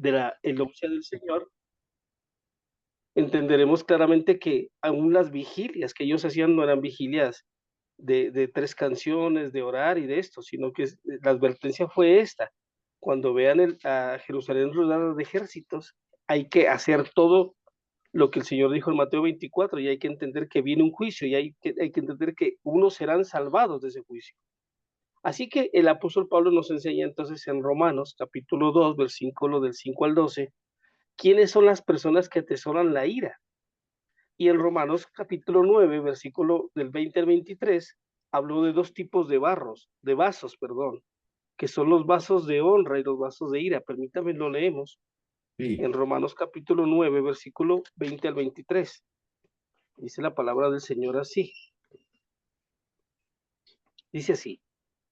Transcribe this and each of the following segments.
de la elogia del Señor, entenderemos claramente que aún las vigilias que ellos hacían no eran vigilias de 3 canciones, de orar y de esto, sino que la advertencia fue esta: cuando vean a Jerusalén rodeada de ejércitos, hay que hacer todo lo que el Señor dijo en Mateo 24, y hay que entender que viene un juicio, y hay que entender que unos serán salvados de ese juicio. Así que el apóstol Pablo nos enseña entonces en Romanos capítulo 2, versículo del 5 al 12, quiénes son las personas que atesoran la ira. Y en Romanos capítulo 9, versículo del 20 al 23, habló de dos tipos de vasos, perdón, que son los vasos de honra y los vasos de ira. Permítame, lo leemos Sí, en Romanos capítulo 9, versículo 20 al 23. Dice la palabra del Señor así. Dice así: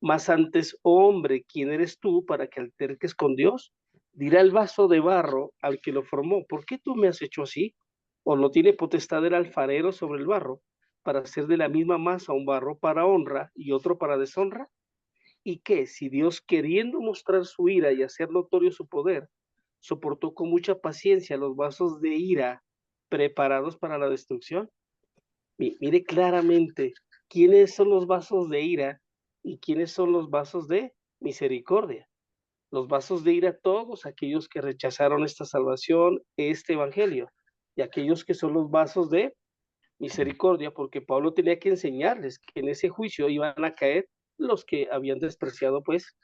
mas antes, oh hombre, ¿quién eres tú para que alterques con Dios? Dirá el vaso de barro al que lo formó: ¿por qué tú me has hecho así? ¿O no tiene potestad el alfarero sobre el barro para hacer de la misma masa un barro para honra y otro para deshonra? ¿Y qué, si Dios, queriendo mostrar su ira y hacer notorio su poder, soportó con mucha paciencia los vasos de ira preparados para la destrucción? Mire claramente quiénes son los vasos de ira y quiénes son los vasos de misericordia. Los vasos de ira, todos aquellos que rechazaron esta salvación, este evangelio, y aquellos que son los vasos de misericordia, porque Pablo tenía que enseñarles que en ese juicio iban a caer los que habían despreciado, pues,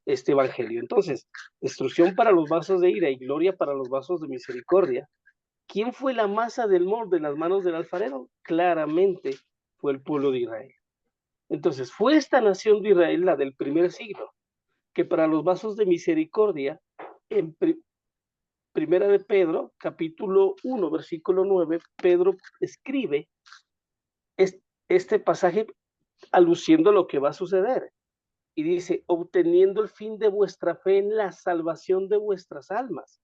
este evangelio. Entonces, destrucción para los vasos de ira y gloria para los vasos de misericordia. ¿Quién fue la masa del molde en las manos del alfarero? Claramente fue el pueblo de Israel. Entonces, fue esta nación de Israel la del primer siglo, que para los vasos de misericordia, en primera de Pedro, capítulo 1, versículo 9, Pedro escribe este pasaje aluciendo lo que va a suceder. Y dice: obteniendo el fin de vuestra fe en la salvación de vuestras almas.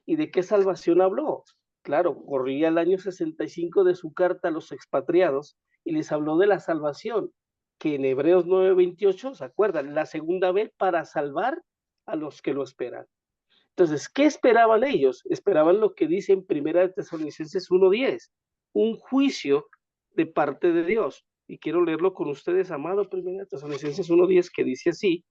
¿Y de qué salvación habló? Claro, corría el año 65 de su carta a los expatriados y les habló de la salvación, que en Hebreos 9:28, ¿se acuerdan? La segunda vez para salvar a los que lo esperan. Entonces, ¿qué esperaban ellos? Esperaban lo que dice en Primera de Tesalonicenses 1:10, un juicio de parte de Dios. Y quiero leerlo con ustedes, amado, Primera de Tesalonicenses 1:10, que dice así: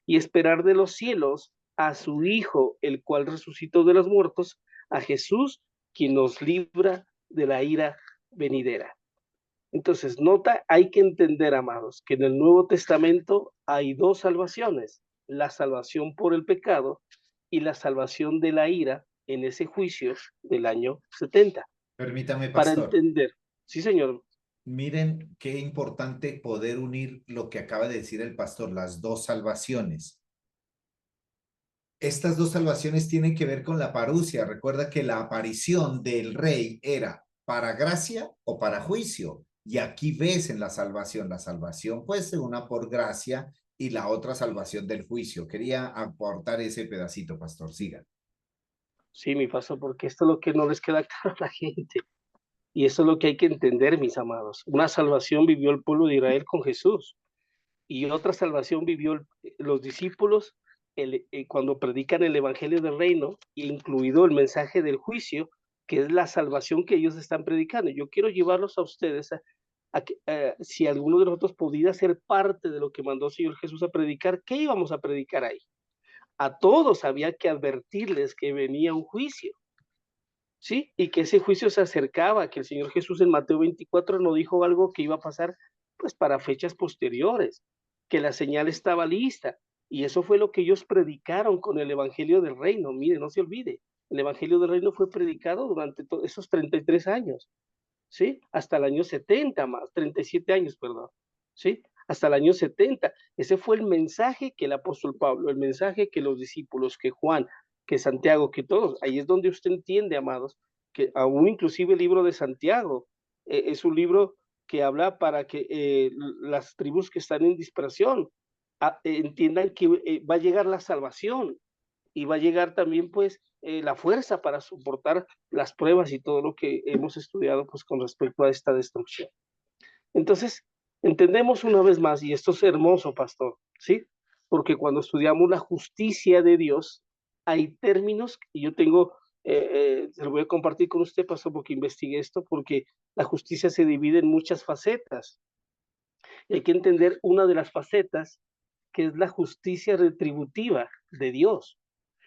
y esperar de los cielos a su Hijo, el cual resucitó de los muertos, a Jesús, quien nos libra de la ira venidera. Entonces, nota, hay que entender, amados, que en el Nuevo Testamento hay dos salvaciones: la salvación por el pecado y la salvación de la ira en ese juicio del año 70. permítame, Para pastor. entender, sí, señor, Miren qué importante poder unir lo que acaba de decir el pastor, las dos salvaciones. Estas dos salvaciones tienen que ver con la parucia. Recuerda que la aparición del rey era para gracia o para juicio. Y aquí ves en la salvación pues una por gracia y la otra salvación del juicio. Quería aportar ese pedacito, pastor. Siga. sí, mi paso, porque esto es lo que no les queda claro a la gente. Y eso es lo que hay que entender, mis amados. Una salvación vivió el pueblo de Israel con Jesús, y otra salvación vivió los discípulos cuando predican el Evangelio del Reino, incluido el mensaje del juicio, que es la salvación que ellos están predicando. Yo quiero llevarlos a ustedes a que, si alguno de nosotros pudiera ser parte de lo que mandó el Señor Jesús a predicar, ¿qué íbamos a predicar ahí? A todos había que advertirles que venía un juicio. ¿Sí? Y que ese juicio se acercaba, que el Señor Jesús en Mateo 24 no dijo algo que iba a pasar pues para fechas posteriores, que la señal estaba lista. Y eso fue lo que ellos predicaron con el Evangelio del Reino. Mire, no se olvide, el Evangelio del Reino fue predicado durante esos 33 años, ¿sí? Hasta el año 70 más, 37 años, perdón, ¿sí? Hasta el año 70. Ese fue el mensaje que el apóstol Pablo, el mensaje que los discípulos, que Juan, que Santiago, que todos, ahí es donde usted entiende, amados, que aún inclusive el libro de Santiago es un libro que habla para que las tribus que están en dispersión entiendan que va a llegar la salvación, y va a llegar también pues la fuerza para soportar las pruebas y todo lo que hemos estudiado pues con respecto a esta destrucción. Entonces, entendemos una vez más, y esto es hermoso, pastor, ¿sí? Porque cuando estudiamos la justicia de Dios, hay términos que yo tengo, se lo voy a compartir con usted, pastor, porque investigué esto, porque la justicia se divide en muchas facetas. Y hay que entender una de las facetas, que es la justicia retributiva de Dios.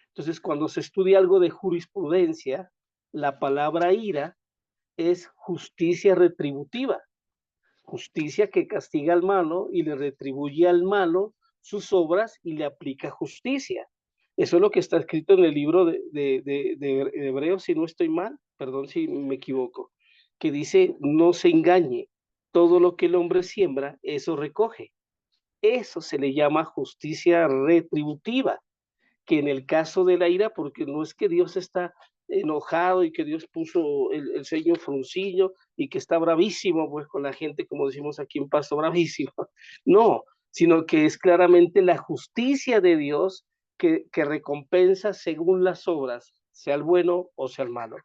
Entonces, cuando se estudia algo de jurisprudencia, la palabra ira es justicia retributiva, justicia que castiga al malo y le retribuye al malo sus obras y le aplica justicia. Eso es lo que está escrito en el libro de Hebreos, si no estoy mal, perdón si me equivoco, que dice, no se engañe, todo lo que el hombre siembra, eso recoge. Eso se le llama justicia retributiva, que en el caso de la ira, porque no es que Dios está enojado y que Dios puso el ceño fruncillo y que está bravísimo pues con la gente, como decimos aquí en Pasto, bravísimo. No, sino que es claramente la justicia de Dios que recompensa según las obras, sea el bueno o sea el malo.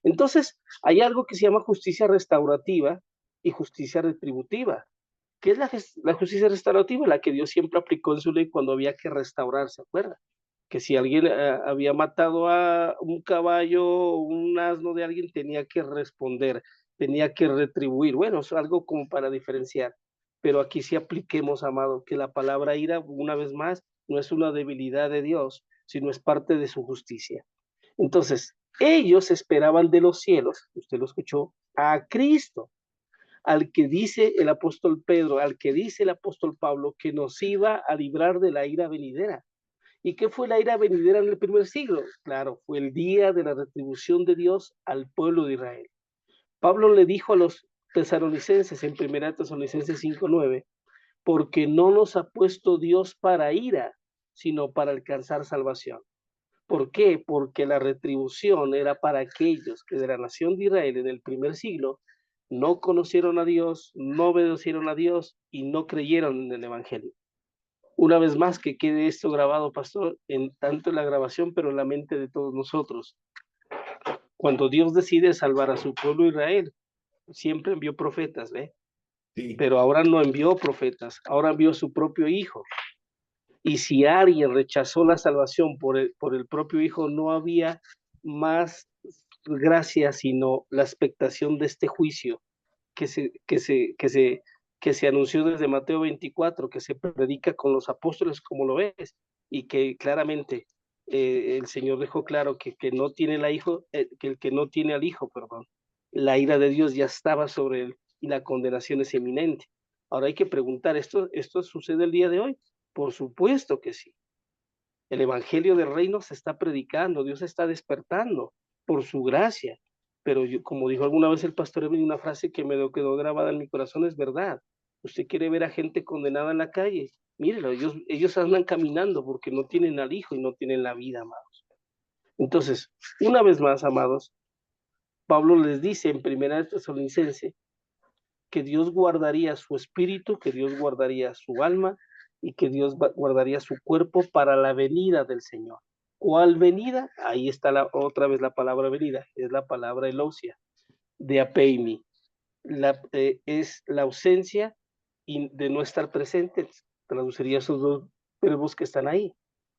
Entonces, hay algo que se llama justicia restaurativa y justicia retributiva. ¿Qué es la justicia restaurativa? La que Dios siempre aplicó en su ley cuando había que restaurar, ¿se acuerda? Que si alguien había matado a un caballo o un asno de alguien, tenía que responder, tenía que retribuir. Bueno, es algo como para diferenciar. Pero aquí sí apliquemos, amado, que la palabra ira, una vez más, no es una debilidad de Dios, sino es parte de su justicia. Entonces, ellos esperaban de los cielos, usted lo escuchó, a Cristo, al que dice el apóstol Pedro, al que dice el apóstol Pablo, que nos iba a librar de la ira venidera. ¿Y qué fue la ira venidera en el primer siglo? Claro, fue el día de la retribución de Dios al pueblo de Israel. Pablo le dijo a los tesalonicenses en 1 Tesalonicenses 5:9, porque no nos ha puesto Dios para ira, sino para alcanzar salvación. ¿Por qué? Porque la retribución era para aquellos que de la nación de Israel en el primer siglo no conocieron a Dios, no obedecieron a Dios y no creyeron en el Evangelio. Una vez más, que quede esto grabado, pastor, en tanto en la grabación, pero en la mente de todos nosotros. Cuando Dios decide salvar a su pueblo Israel, siempre envió profetas, ¿ve? Sí. Pero ahora no envió profetas, ahora envió su propio hijo. Y si alguien rechazó la salvación por el propio hijo, no había más gracia, sino la expectación de este juicio que se anunció desde Mateo 24, que se predica con los apóstoles, como lo ves, y que claramente el Señor dejó claro que no tiene la hijo, que el que no tiene al hijo, perdón, la ira de Dios ya estaba sobre él y la condenación es eminente. Ahora hay que preguntar, ¿esto sucede el día de hoy? Por supuesto que sí. El evangelio del reino se está predicando, Dios está despertando por su gracia. Pero yo, como dijo alguna vez el pastor Evelyn, una frase que me quedó grabada en mi corazón, es verdad. Usted quiere ver a gente condenada en la calle, mírelo, ellos andan caminando porque no tienen al hijo y no tienen la vida, amados. Entonces, una vez más, amados, Pablo les dice en 1 Tesalonicenses que Dios guardaría su espíritu, que Dios guardaría su alma y que Dios guardaría su cuerpo para la venida del Señor. ¿Cuál venida? Ahí está otra vez la palabra venida, es la palabra elosia, de apeimi. Es la ausencia de no estar presentes, traduciría esos dos verbos que están ahí.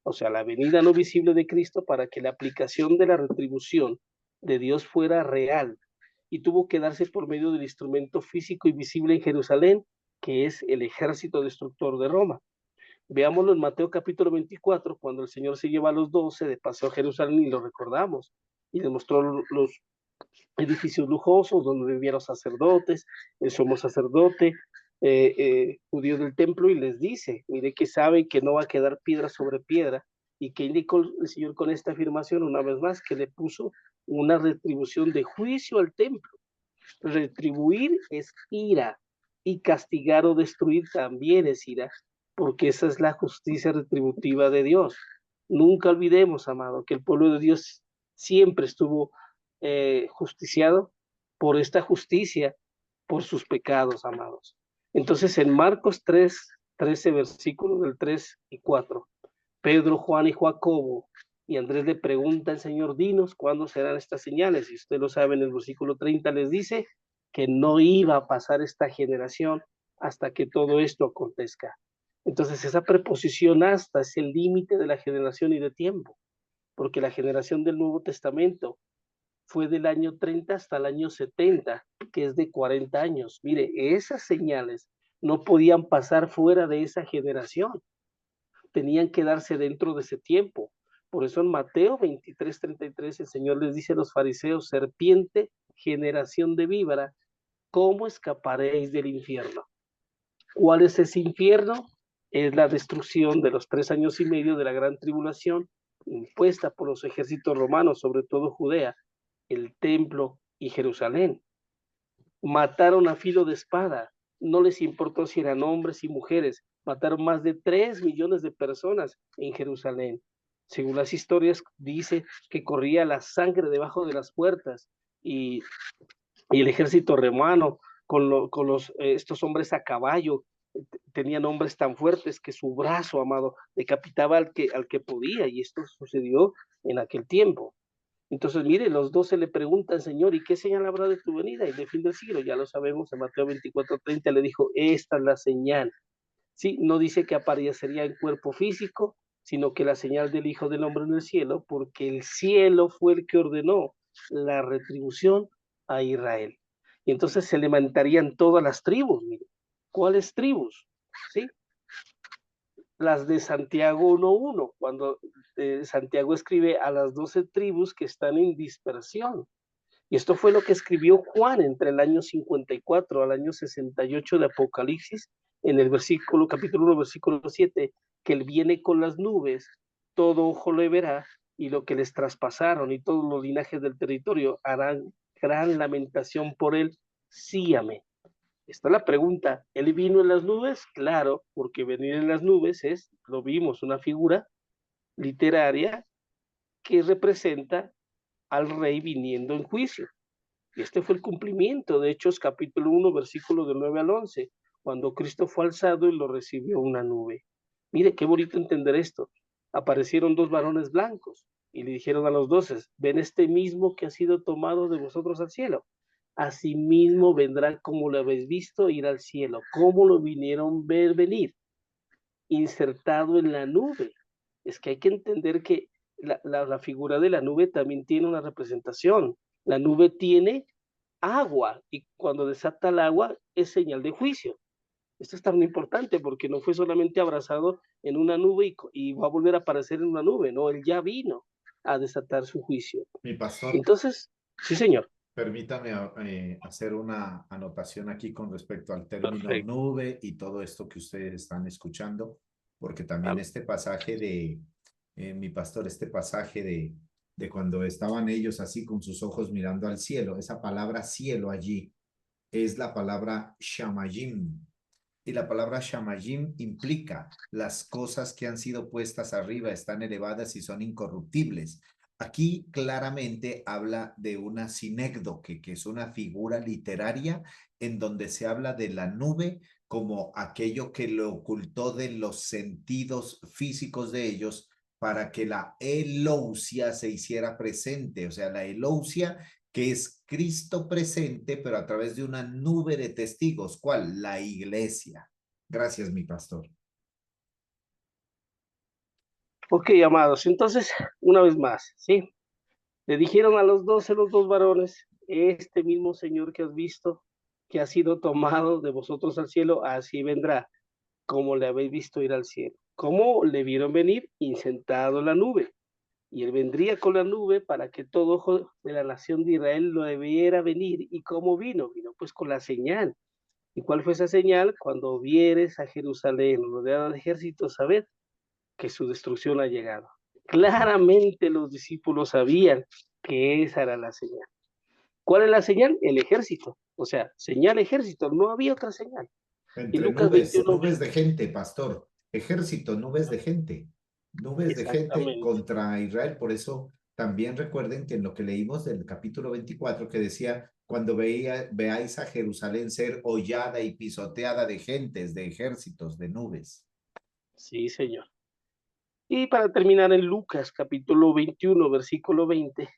O sea, la venida no visible de Cristo para que la aplicación de la retribución de Dios fuera real, y tuvo que darse por medio del instrumento físico y visible en Jerusalén, que es el ejército destructor de Roma. Veámoslo en Mateo capítulo 24, cuando el Señor se lleva a los 12 de paseo a Jerusalén y lo recordamos, y demostró los edificios lujosos donde vivían los sacerdotes, el sumo sacerdote, judío del templo, y les dice, mire que sabe que no va a quedar piedra sobre piedra, y que indicó el Señor con esta afirmación una vez más, que le puso una retribución de juicio al templo. Retribuir es ira y castigar o destruir también es ira, porque esa es la justicia retributiva de Dios. Nunca olvidemos, amado, que el pueblo de Dios siempre estuvo justiciado por esta justicia, por sus pecados, amados. Entonces, en Marcos 13 versículos del 3 y 4, Pedro, Juan y Jacobo y Andrés le pregunta al Señor, dinos cuándo serán estas señales. Y usted lo sabe, en el versículo 30 les dice que no iba a pasar esta generación hasta que todo esto acontezca. Entonces esa preposición hasta es el límite de la generación y de tiempo. porque la generación del Nuevo Testamento fue del año 30 hasta el año 70, que es de 40 años. Mire, esas señales no podían pasar fuera de esa generación, tenían que darse dentro de ese tiempo. Por eso en Mateo 23:33 el Señor les dice a los fariseos: serpiente, generación de víbora, ¿cómo escaparéis del infierno? ¿Cuál es ese infierno? Es la destrucción de los 3 años y medio de la gran tribulación impuesta por los ejércitos romanos, sobre todo Judea, el templo y Jerusalén. Mataron a filo de espada, no les importó si eran hombres y mujeres, mataron más de 3 millones de personas en Jerusalén. Según las historias, dice que corría la sangre debajo de las puertas y, y el ejército romano con estos hombres a caballo tenían hombres tan fuertes que su brazo, amado, decapitaba al que podía, y esto sucedió en aquel tiempo. Entonces, mire, los 12 le preguntan: Señor, ¿y qué señal habrá de tu venida y de fin del siglo? Ya lo sabemos, en Mateo 24:30 le dijo: esta es la señal. Sí, no dice que aparecería en cuerpo físico, sino que la señal del Hijo del Hombre en el cielo, porque el cielo fue el que ordenó la retribución a Israel. Y entonces se levantarían todas las tribus, mire. ¿Cuáles tribus? ¿Sí? Las de Santiago 1:1, cuando Santiago escribe a las 12 tribus que están en dispersión. Y esto fue lo que escribió Juan entre el año 54 al año 68 de Apocalipsis, en el capítulo 1, versículo 7, que él viene con las nubes, todo ojo le verá, y lo que les traspasaron y todos los linajes del territorio harán gran lamentación por él. Sí, amén. Está la pregunta: ¿él vino en las nubes? Claro, porque venir en las nubes es, lo vimos, una figura literaria que representa al rey viniendo en juicio. Y este fue el cumplimiento de Hechos capítulo 1, versículo del 9 al 11, cuando Cristo fue alzado y lo recibió una nube. Mire, qué bonito entender esto. Aparecieron 2 varones blancos y le dijeron a los 12: ven este mismo que ha sido tomado de vosotros al cielo. Asimismo vendrá como lo habéis visto ir al cielo. ¿Cómo lo vinieron ver venir? Insertado en la nube. Es que hay que entender que la figura de la nube también tiene una representación. La nube tiene agua, y cuando desata el agua es señal de juicio. Esto es tan importante porque no fue solamente abrazado en una nube y va a volver a aparecer en una nube, no, él ya vino a desatar su juicio. Mi pastor, Entonces, sí, señor. permítame hacer una anotación aquí con respecto al término Perfecto. nube y todo esto que ustedes están escuchando, porque también Amén. este pasaje mi pastor, este pasaje de cuando estaban ellos así con sus ojos mirando al cielo, esa palabra cielo allí es la palabra shamayim. Y la palabra shamayim implica las cosas que han sido puestas arriba, están elevadas y son incorruptibles. Aquí claramente habla de una sinécdoque, que es una figura literaria en donde se habla de la nube como aquello que lo ocultó de los sentidos físicos de ellos para que la elousia se hiciera presente. O sea, la elousia que es Cristo presente, pero a través de una nube de testigos. ¿Cuál? La iglesia. Gracias, mi pastor. Ok, amados, entonces, una vez más, ¿sí? Le dijeron a los 12, los 2 varones: este mismo Señor que has visto, que ha sido tomado de vosotros al cielo, así vendrá, como le habéis visto ir al cielo. ¿Cómo le vieron venir? Insentado en la nube. Y él vendría con la nube para que todo ojo de la nación de Israel lo debiera venir. ¿Y cómo vino? Vino pues con la señal. ¿Y cuál fue esa señal? Cuando vieres a Jerusalén rodeada de ejércitos, sabed que su destrucción ha llegado. Claramente los discípulos sabían que esa era la señal. ¿Cuál es la señal? El ejército. O sea, señal ejército, no había otra señal. Y Entre Lucas nubes, 21, nubes de gente, pastor. Ejército, nubes de gente. Nubes de gente exactamente. contra Israel. Por eso también recuerden que en lo que leímos del capítulo 24 que decía, cuando veáis a Jerusalén ser hollada y pisoteada de gentes, de ejércitos, de nubes. Sí, señor. Y para terminar, en Lucas capítulo 21, versículo 20,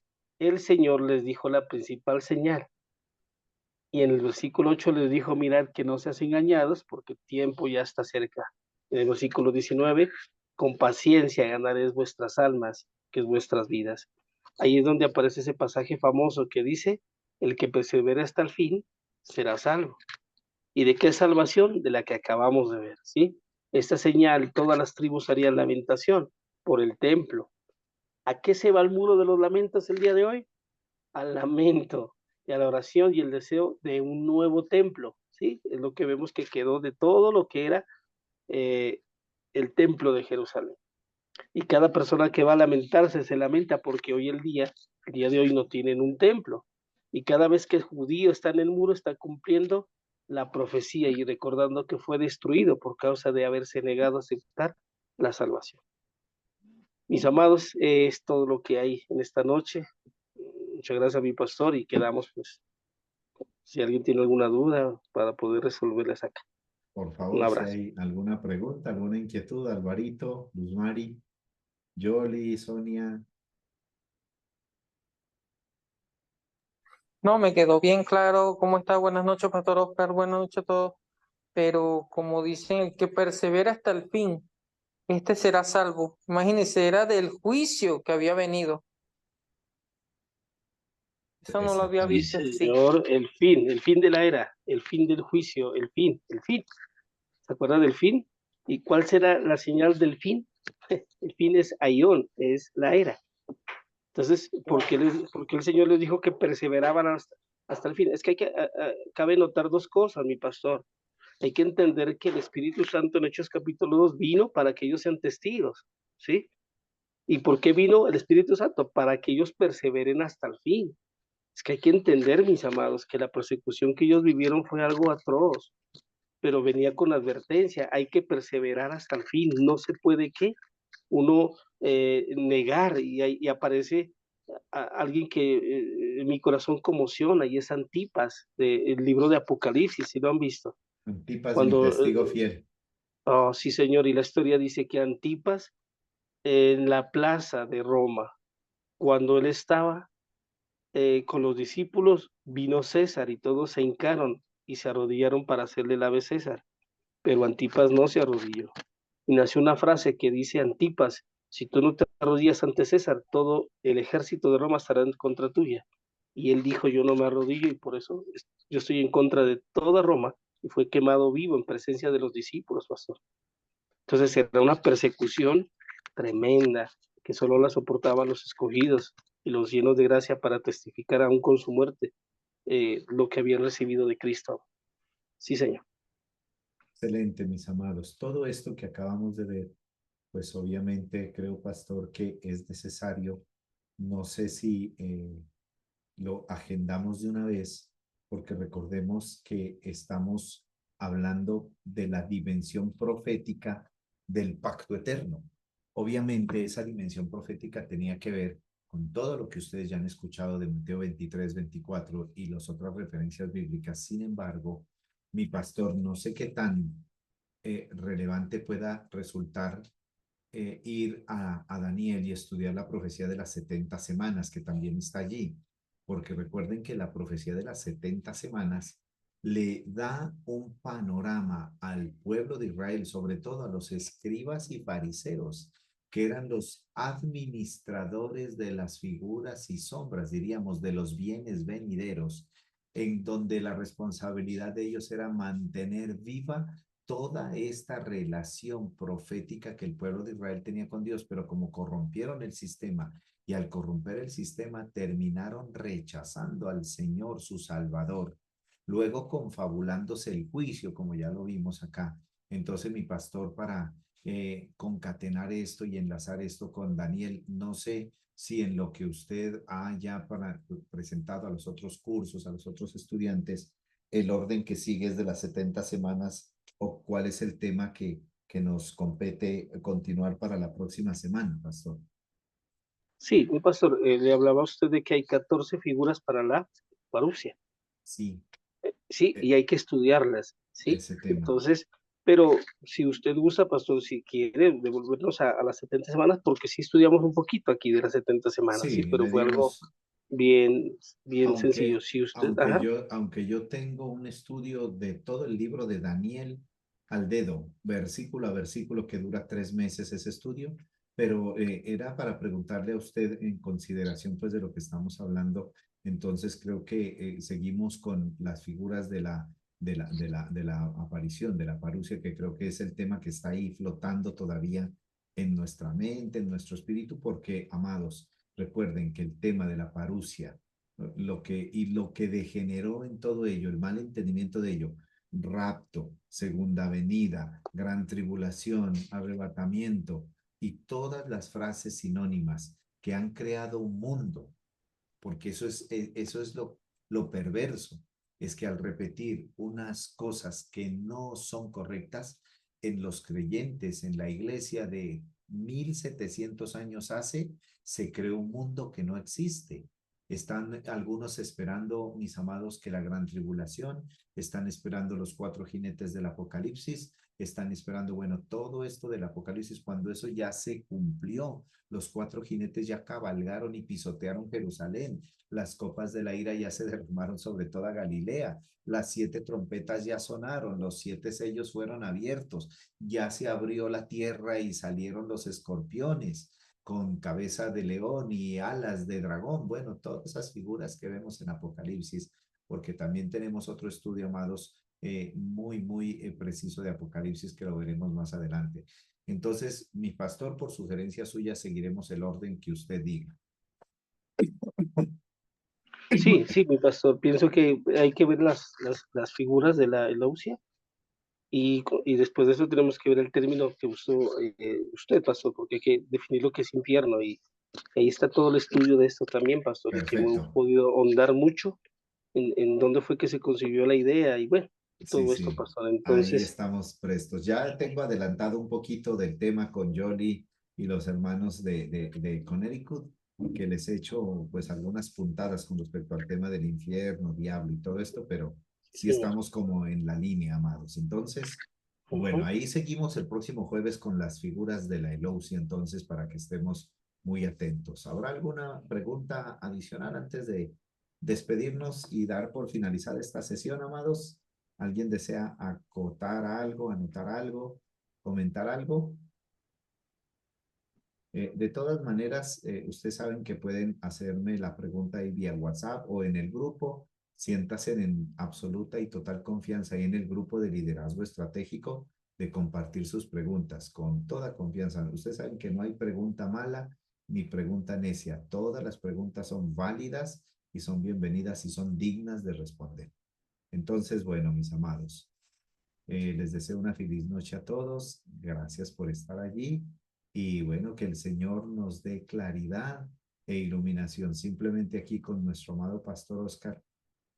el Señor les dijo la principal señal. Y en el versículo 8 les dijo: mirad que no seas engañados, porque el tiempo ya está cerca. En el versículo 19, con paciencia ganaréis vuestras almas. que es vuestras vidas. Ahí es donde aparece ese pasaje famoso que dice, el que persevera hasta el fin será salvo. ¿Y de qué salvación? De la que acabamos de ver, ¿sí? Esta señal, todas las tribus harían lamentación por el templo. ¿A qué se va el muro de los lamentos el día de hoy? Al lamento y a la oración y el deseo de un nuevo templo, ¿sí? Es lo que vemos que quedó de todo lo que era eh, el templo de Jerusalén. Y cada persona que va a lamentarse se lamenta porque hoy el día de hoy no tienen un templo. Y cada vez que el judío está en el muro está cumpliendo la profecía y recordando que fue destruido por causa de haberse negado a aceptar la salvación. Mis amados, es todo lo que hay en esta noche. Muchas gracias a mi pastor y quedamos, pues, si alguien tiene alguna duda para poder resolverles acá. Por Un favor, si abrazo. hay alguna pregunta, alguna inquietud, Alvarito, Luzmari, Yoli, Sonia. No, me quedó bien claro cómo está. Buenas noches, Pastor Oscar. Buenas noches a todos. Pero como dicen, el que persevera hasta el fin, este será salvo. Imagínense, era del juicio que había venido. Eso no lo había Sí, visto Exactamente. así. Señor, el fin de la era, el fin del juicio, el fin. ¿Se acuerda del fin? ¿Y cuál será la señal del fin? El fin es Aión, es la era. Entonces, ¿por qué el Señor les dijo que perseveraban hasta el fin? Es que cabe notar dos cosas, mi pastor. Hay que entender que el Espíritu Santo en Hechos capítulo 2 vino para que ellos sean testigos, ¿sí? ¿Y por qué vino el Espíritu Santo? Para que ellos perseveren hasta el fin. Es que hay que entender, mis amados, que la persecución que ellos vivieron fue algo atroz, pero venía con advertencia, hay que perseverar hasta el fin, no se puede que uno negar y aparece alguien que en mi corazón conmociona y es Antipas, del libro de Apocalipsis, si lo han visto. Antipas, mi Cuando, testigo fiel. oh, sí señor, y la historia dice que Antipas en la plaza de Roma, cuando él estaba con los discípulos, vino César y todos se hincaron y se arrodillaron para hacerle el ave César, pero Antipas no se arrodilló. Y nació una frase que dice Antipas, si tú no te arrodillas ante César, todo el ejército de Roma estará en contra tuya. Y él dijo, yo no me arrodillo y por eso yo estoy en contra de toda Roma y fue quemado vivo en presencia de los discípulos, pastor. Entonces era una persecución tremenda que solo la soportaban los escogidos y los llenos de gracia para testificar aún con su muerte lo que habían recibido de Cristo. Sí, Señor. Excelente, mis amados. Todo esto que acabamos de ver, pues obviamente creo, pastor, que es necesario. No sé si lo agendamos de una vez, porque recordemos que estamos hablando de la dimensión profética del pacto eterno. Obviamente esa dimensión profética tenía que ver con todo lo que ustedes ya han escuchado de Mateo 23, 24 y las otras referencias bíblicas. Sin embargo, mi pastor, no sé qué tan relevante pueda resultar ir a Daniel y estudiar la profecía de las 70 semanas, que también está allí, porque recuerden que la profecía de las 70 semanas le da un panorama al pueblo de Israel, sobre todo a los escribas y fariseos, que eran los administradores de las figuras y sombras, diríamos, de los bienes venideros, en donde la responsabilidad de ellos era mantener viva toda esta relación profética que el pueblo de Israel tenía con Dios, pero como corrompieron el sistema y al corromper el sistema terminaron rechazando al Señor su Salvador, luego confabulándose el juicio, como ya lo vimos acá. Entonces mi pastor, para concatenar esto y enlazar esto con Daniel, no sé si en lo que usted ha ya presentado a los otros cursos, a los otros estudiantes, el orden que sigue es de las 70 semanas o cuál es el tema que nos compete continuar para la próxima semana, pastor. Sí, mi pastor, le hablaba a usted de que hay 14 figuras para la parusia. Sí, Sí, y hay que estudiarlas, ¿sí? ese tema. Entonces, pero si usted gusta, pastor, si quiere devolvernos a las 70 semanas, porque sí estudiamos un poquito aquí de las 70 semanas, sí, Sí, pero le fue algo dimos, bien, bien sencillo. aunque, Si usted, ajá, aunque yo tengo un estudio de todo el libro de Daniel al dedo, versículo a versículo, que dura 3 meses ese estudio, Pero era para preguntarle a usted en consideración pues de lo que estamos hablando. Entonces creo que seguimos con las figuras de la aparición, de la parusia, que creo que es el tema que está ahí flotando todavía en nuestra mente, en nuestro espíritu, porque, amados, recuerden que el tema de la parusia, lo que degeneró en todo ello, el mal entendimiento de ello, rapto, segunda venida, gran tribulación, arrebatamiento y todas las frases sinónimas que han creado un mundo, porque eso es lo perverso, es que al repetir unas cosas que no son correctas en los creyentes, en la iglesia de 1700 años hace, se creó un mundo que no existe. Están algunos esperando, mis amados, que la gran tribulación, están esperando los 4 jinetes del Apocalipsis, están esperando, bueno, todo esto del Apocalipsis, cuando eso ya se cumplió, los 4 jinetes ya cabalgaron y pisotearon Jerusalén, las copas de la ira ya se derramaron sobre toda Galilea, las 7 trompetas ya sonaron, los 7 sellos fueron abiertos, ya se abrió la tierra y salieron los escorpiones con cabeza de león y alas de dragón. Bueno, todas esas figuras que vemos en Apocalipsis, porque también tenemos otro estudio, amados, muy preciso de Apocalipsis que lo veremos más adelante. Entonces, mi pastor, por sugerencia suya, seguiremos el orden que usted diga. Sí, sí, mi pastor, pienso que hay que ver las figuras de la Eleusia y después de eso tenemos que ver el término que usó usted, pastor, porque hay que definir lo que es infierno y ahí está todo el estudio de esto también, pastor, y que hemos Perfecto. podido ahondar mucho en dónde fue que se concibió la idea y bueno, Sí, todo esto, sí, pastor. ahí Entonces, estamos prestos. Ya tengo adelantado un poquito del tema con Jolly y los hermanos de Connecticut, que les he hecho pues algunas puntadas con respecto al tema del infierno, diablo y todo esto, pero sí, sí señor. estamos como en la línea, amados. Entonces, bueno, Ujú. ahí seguimos el próximo jueves con las figuras de la Eleusia, entonces, para que estemos muy atentos. ¿Habrá alguna pregunta adicional antes de despedirnos y dar por finalizada esta sesión, amados? ¿Alguien desea acotar algo, anotar algo, comentar algo? De todas maneras, ustedes saben que pueden hacerme la pregunta ahí vía WhatsApp o en el grupo. Siéntanse en absoluta y total confianza ahí en el grupo de liderazgo estratégico de compartir sus preguntas con toda confianza. Ustedes saben que no hay pregunta mala ni pregunta necia. Todas las preguntas son válidas y son bienvenidas y son dignas de responder. Entonces, bueno, mis amados. Les deseo una feliz noche a todos. Gracias por estar allí. Y bueno, que el Señor nos dé claridad e iluminación. Simplemente aquí con nuestro amado Pastor Oscar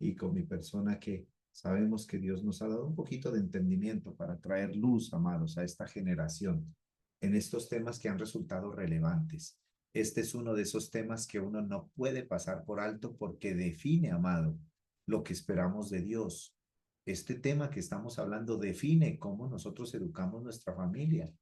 y con mi persona que sabemos que Dios nos ha dado un poquito de entendimiento para traer luz, amados, a esta generación en estos temas que han resultado relevantes. Este es uno de esos temas que uno no puede pasar por alto porque define, amado, lo que esperamos de Dios. Este tema que estamos hablando define cómo nosotros educamos nuestra familia.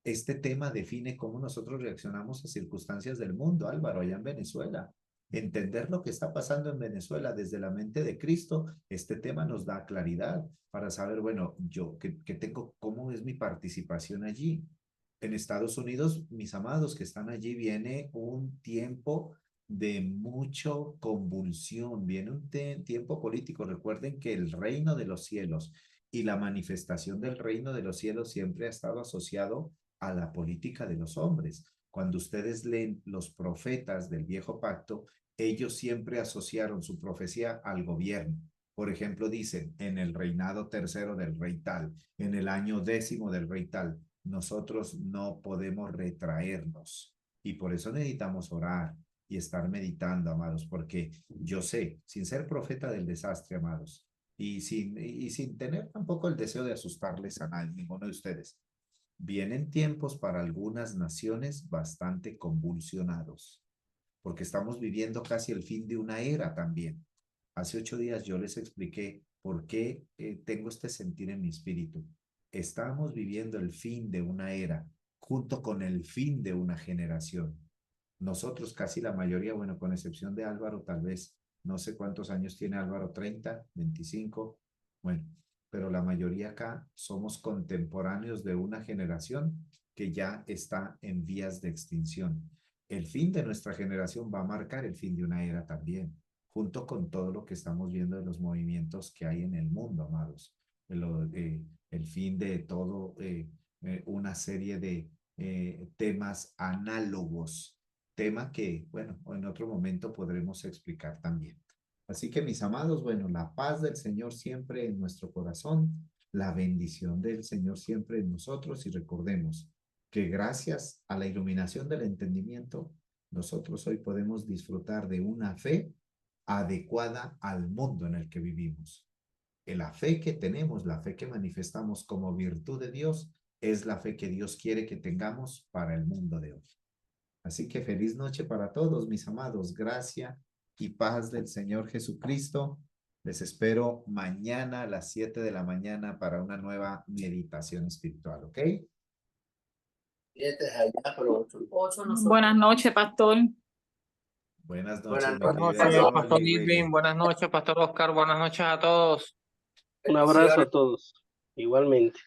Este tema define cómo nosotros reaccionamos a circunstancias del mundo, Álvaro, allá en Venezuela. Entender lo que está pasando en Venezuela desde la mente de Cristo, este tema nos da claridad para saber, bueno, yo que tengo, cómo es mi participación allí. En Estados Unidos, mis amados que están allí, viene un tiempo de mucho convulsión, viene un tiempo político. Recuerden que el reino de los cielos y la manifestación del reino de los cielos siempre ha estado asociado a la política de los hombres. Cuando ustedes leen los profetas del viejo pacto, ellos siempre asociaron su profecía al gobierno. Por ejemplo, dicen, en el reinado tercero del rey tal, en el año 10º del rey tal, nosotros no podemos retraernos. Y por eso necesitamos orar y estar meditando, amados, porque yo sé, sin ser profeta del desastre, amados, y sin tener tampoco el deseo de asustarles a nadie, ninguno de ustedes, vienen tiempos para algunas naciones bastante convulsionados, porque estamos viviendo casi el fin de una era también. Hace 8 días yo les expliqué por qué tengo este sentir en mi espíritu. Estamos viviendo el fin de una era junto con el fin de una generación. Nosotros casi la mayoría, bueno, con excepción de Álvaro, tal vez, no sé cuántos años tiene Álvaro, 30, 25, bueno, pero la mayoría acá somos contemporáneos de una generación que ya está en vías de extinción. El fin de nuestra generación va a marcar el fin de una era también, junto con todo lo que estamos viendo de los movimientos que hay en el mundo, amados. El fin de todo, una serie de temas análogos, tema que, bueno, en otro momento podremos explicar también. Así que, mis amados, bueno, la paz del Señor siempre en nuestro corazón, la bendición del Señor siempre en nosotros, y recordemos que gracias a la iluminación del entendimiento, nosotros hoy podemos disfrutar de una fe adecuada al mundo en el que vivimos. La fe que tenemos, la fe que manifestamos como virtud de Dios, es la fe que Dios quiere que tengamos para el mundo de hoy. Así que feliz noche para todos, mis amados. Gracia y paz del Señor Jesucristo. Les espero mañana a las 7 de la mañana para una nueva meditación espiritual, ¿ok? 7 allá, pero 8 nosotros. Buenas noches, pastor. Buenas noches, Buenas mi Buenas querida noches, noches, Pastor Yoli Irving. Reyes. Buenas noches, Pastor Oscar. Buenas noches a todos. Un abrazo a todos, igualmente.